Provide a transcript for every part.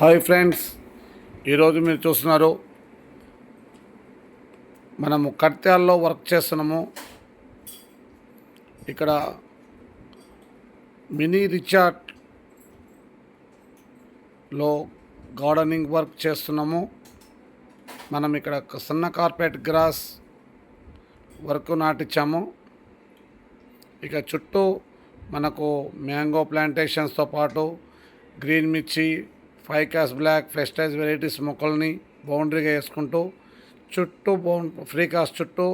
Hi friends, ఈరోజు మీరు చూస్తున్నారు మనము కట్యాల్లో వర్క్ చేస్తున్నాము. ఇక్కడ మినీ రిచార్ట్లో గార్డెనింగ్ వర్క్ చేస్తున్నాము. మనం ఇక్కడ సన్న కార్పెట్ గ్రాస్ వర్క్ నాటించాము. ఇక చుట్టూ మనకు మ్యాంగో ప్లాంటేషన్స్తో పాటు గ్రీన్ మిర్చి, ఫైకాస్ బ్లాక్, ఫ్రెస్టైజ్ వెరైటీస్ మొక్కల్ని బౌండరీగా వేసుకుంటూ చుట్టూ ఫ్రీకాస్ చుట్టూ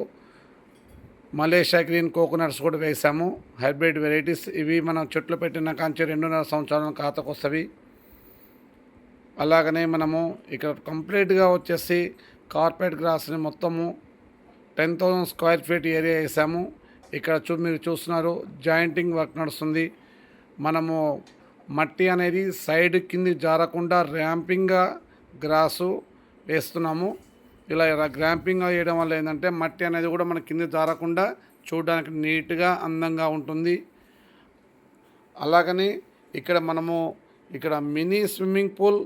మలేషియా గ్రీన్ కోకోనట్స్ కూడా వేసాము. హైబ్రిడ్ వెరైటీస్ ఇవి మనం చెట్లు పెట్టిన కాంచి 2.5 సంవత్సరాల ఖాతాకు వస్తుంది. అలాగనే మనము ఇక్కడ కంప్లీట్గా వచ్చేసి కార్పెట్ గ్రాస్ని మొత్తము 10,000 స్క్వేర్ ఫీట్ ఏరియా వేసాము. ఇక్కడ మీరు చూస్తున్నారు జాయింటింగ్ వర్క్ నడుస్తుంది. మనము మట్టి అనేది సైడ్ కింది జారకుండా ర్యాంపింగ్గా గ్రాసు వేస్తున్నాము. ఇలా ర్యాంపింగ్గా వేయడం వల్ల ఏంటంటే మట్టి అనేది కూడా మన కింది జారకుండా చూడడానికి నీట్గా అందంగా ఉంటుంది. అలాగని ఇక్కడ మినీ స్విమ్మింగ్ పూల్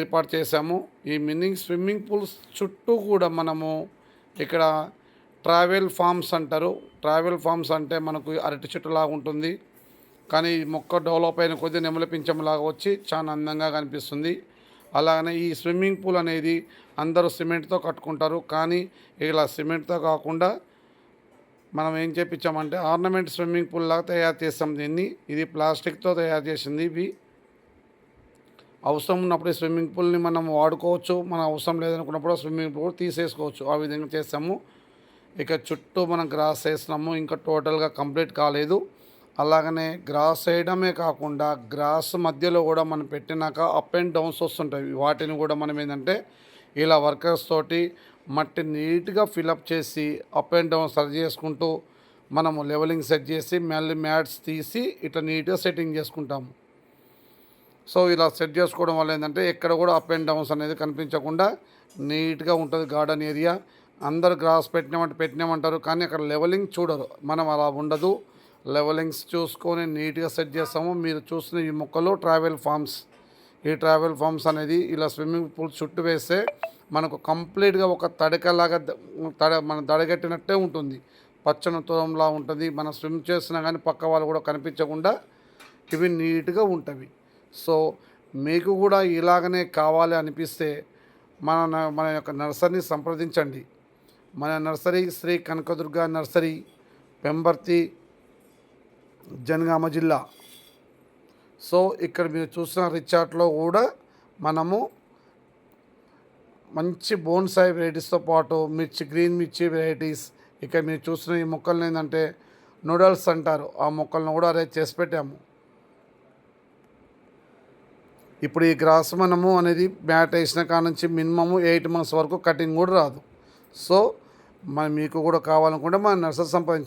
ఏర్పాటు చేశాము. ఈ మినీ స్విమ్మింగ్ పూల్స్ చుట్టూ కూడా మనము ఇక్కడ ట్రావెల్ ఫామ్స్ అంటారు. ట్రావెల్ ఫామ్స్ అంటే మనకు అరటి చెట్టులాగా ఉంటుంది, కానీ ఈ మొక్క డెవలప్ అయిన కొద్దీ నెమల పింఛంలాగా వచ్చి చాలా అందంగా కనిపిస్తుంది. అలాగనే ఈ స్విమ్మింగ్ పూల్ అనేది అందరూ సిమెంట్తో కట్టుకుంటారు, కానీ ఇలా సిమెంట్తో కాకుండా మనం ఏం చేపించామంటే ఆర్నమెంట్ స్విమ్మింగ్ పూల్ లాగా తయారు చేస్తాం దీన్ని. ఇది ప్లాస్టిక్తో తయారు చేసింది. ఇవి అవసరం ఉన్నప్పుడు స్విమ్మింగ్ పూల్ని మనం వాడుకోవచ్చు, మన అవసరం లేదనుకున్నప్పుడు స్విమ్మింగ్ పూల్ తీసేసుకోవచ్చు. ఆ విధంగా చేస్తాము. ఇక చుట్టూ మనం గ్రాస్ వేస్తున్నాము, ఇంకా టోటల్గా కంప్లీట్ కాలేదు. అలాగనే గ్రాస్ వేయడమే కాకుండా గ్రాస్ మధ్యలో కూడా మనం పెట్టినాక అప్ అండ్ డౌన్స్ వస్తుంటాయి. వాటిని కూడా మనం ఏంటంటే ఇలా వర్కర్స్ తోటి మట్టి నీట్గా ఫిలప్ చేసి అప్ అండ్ డౌన్ సరి చేసుకుంటూ మనము లెవెలింగ్ సెట్ చేసి మళ్ళీ మ్యాట్స్ తీసి ఇట్లా నీట్గా సెట్టింగ్ చేసుకుంటాము. సో ఇలా సెట్ చేసుకోవడం వల్ల ఏంటంటే ఎక్కడ కూడా అప్ అండ్ డౌన్స్ అనేది కనిపించకుండా నీట్గా ఉంటుంది గార్డెన్ ఏరియా. అందరు గ్రాస్ పెట్టినామంటారు, కానీ అక్కడ లెవెలింగ్ చూడరు. మనం అలా ఉండదు, లెవెలింగ్స్ చూసుకొని నీట్గా సెట్ చేస్తాము. మీరు చూసిన ఈ మొక్కలు ట్రావెల్ ఫామ్స్. ఈ ట్రావెల్ ఫామ్స్ అనేది ఇలా స్విమ్మింగ్ పూల్ చుట్టూ వేస్తే మనకు కంప్లీట్గా ఒక తడికలాగా మన దడగట్టినట్టే ఉంటుంది. పచ్చని తోరంలా ఉంటుంది. మనం స్విమ్ చేసినా కానీ పక్క వాళ్ళు కూడా కనిపించకుండా ఇవి నీట్గా ఉంటుంది. సో మీకు కూడా ఇలాగనే కావాలి అనిపిస్తే మన యొక్క నర్సరీని సంప్రదించండి. మన నర్సరీ శ్రీ కనకదుర్గ నర్సరీ, పెంబర్తి, జనగామ జిల్లా. సో ఇక్కడ మీరు చూసిన రిచార్ట్లో కూడా మనము మంచి బోన్సాయి వెరైటీస్తో పాటు గ్రీన్ మిర్చి వెరైటీస్, ఇక్కడ మీరు చూసిన ఈ మొక్కలను ఏంటంటే నూడల్స్ అంటారు, ఆ మొక్కలను కూడా అరేంజ్ చేసి పెట్టాము. ఇప్పుడు ఈ గ్రాస్ మనము అనేది మ్యాట్ వేసిన కాడ నుంచి మినిమము 8 months వరకు కటింగ్ కూడా రాదు. సో మీకు కూడా కావాలనుకుంటే మన నర్సరీ సంపాదించండి.